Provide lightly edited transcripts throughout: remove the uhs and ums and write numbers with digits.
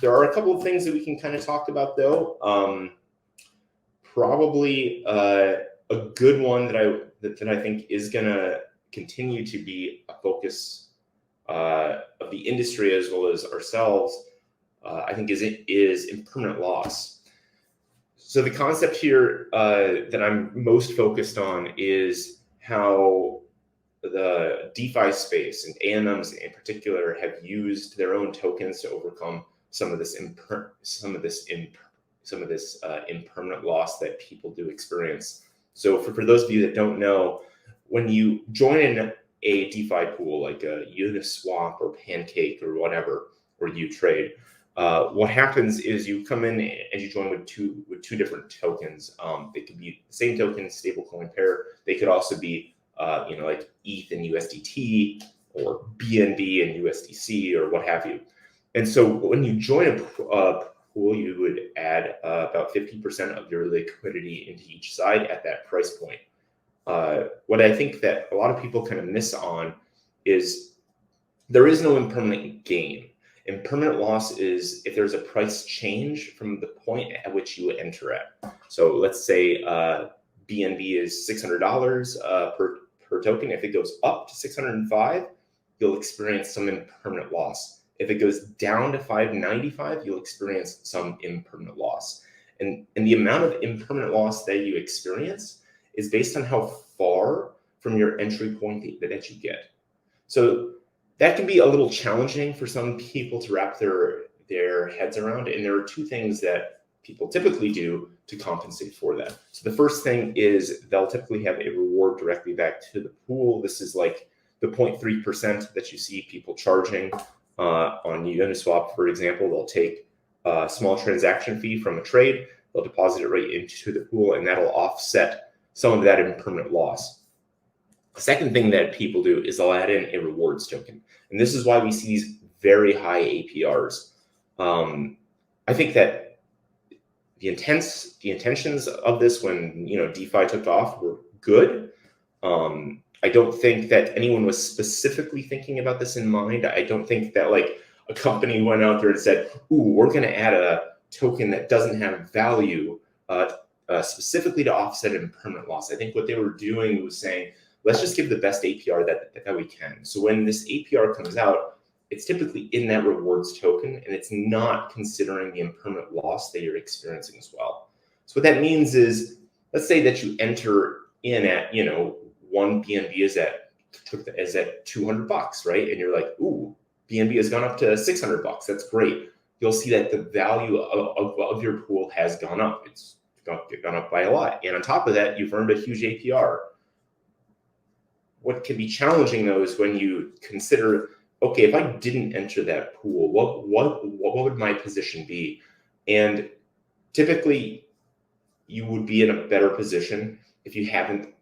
There are a couple of things that we can kind of talk about, though. Probably a good one that I think is going to continue to be a focus of the industry as well as ourselves, I think is impermanent loss. So the concept here that I'm most focused on is how the DeFi space and AMMs in particular have used their own tokens to overcome some of this impermanent loss that people do experience. So for those of you that don't know, when you join in a DeFi pool like a Uniswap or Pancake or whatever, or uTrade, what happens is you come in and you join with two different tokens. They could be the same token, stablecoin pair. They could also be like ETH and USDT, or BNB and USDC, or what have you. And so when you join a pool, you would add about 50% of your liquidity into each side at that price point. What I think that a lot of people kind of miss on is there is no impermanent gain. Impermanent loss is if there's a price change from the point at which you enter at. So let's say BNB is $600 per token. If it goes up to 605, you'll experience some impermanent loss. If it goes down to 595, you'll experience some impermanent loss. And the amount of impermanent loss that you experience is based on how far from your entry point that you get. So that can be a little challenging for some people to wrap their heads around. And there are two things that people typically do to compensate for that. So the first thing is they'll typically have a reward directly back to the pool. This is like the 0.3% that you see people charging on Uniswap, for example. They'll take a small transaction fee from a trade, they'll deposit it right into the pool, and that'll offset some of that impermanent loss. The second thing that people do is they'll add in a rewards token. And this is why we see these very high APRs. I think that the intentions of this when DeFi took off were good. I don't think that anyone was specifically thinking about this in mind. I don't think that like a company went out there and said, "Ooh, we're going to add a token that doesn't have value specifically to offset impermanent loss." I think what they were doing was saying, let's just give the best APR that we can. So when this APR comes out, it's typically in that rewards token, and it's not considering the impermanent loss that you're experiencing as well. So what that means is, let's say that you enter in at, one BNB is at $200, right? And you're like, ooh, BNB has gone up to $600. That's great. You'll see that the value of your pool has gone up. It's gone up by a lot. And on top of that, you've earned a huge APR. What can be challenging though is when you consider, okay, if I didn't enter that pool, what would my position be? And typically, you would be in a better position if you haven't,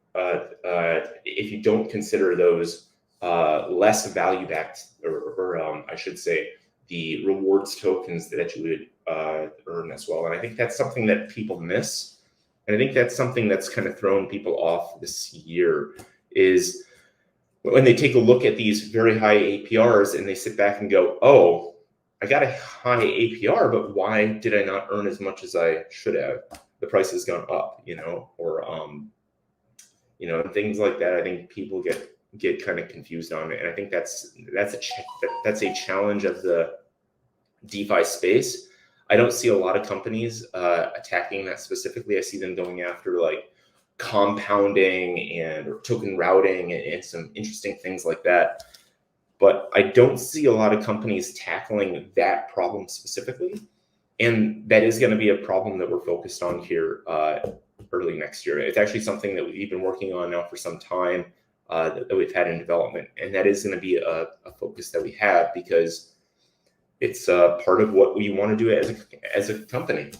if you don't consider those less value backed, or I should say, the rewards tokens that you would earn as well. And I think that's something that people miss, and I think that's something that's kind of thrown people off this year. Is when they take a look at these very high APRs and they sit back and go, oh, I got a high APR, but why did I not earn as much as I should have? The price has gone up, or, and things like that. I think people get kind of confused on it. And I think that's a challenge of the DeFi space. I don't see a lot of companies attacking that specifically. I see them going after like compounding and token routing and some interesting things like that. But I don't see a lot of companies tackling that problem specifically. And that is going to be a problem that we're focused on here early next year. It's actually something that we've been working on now for some time that we've had in development. And that is going to be a focus that we have, because it's part of what we want to do as a company.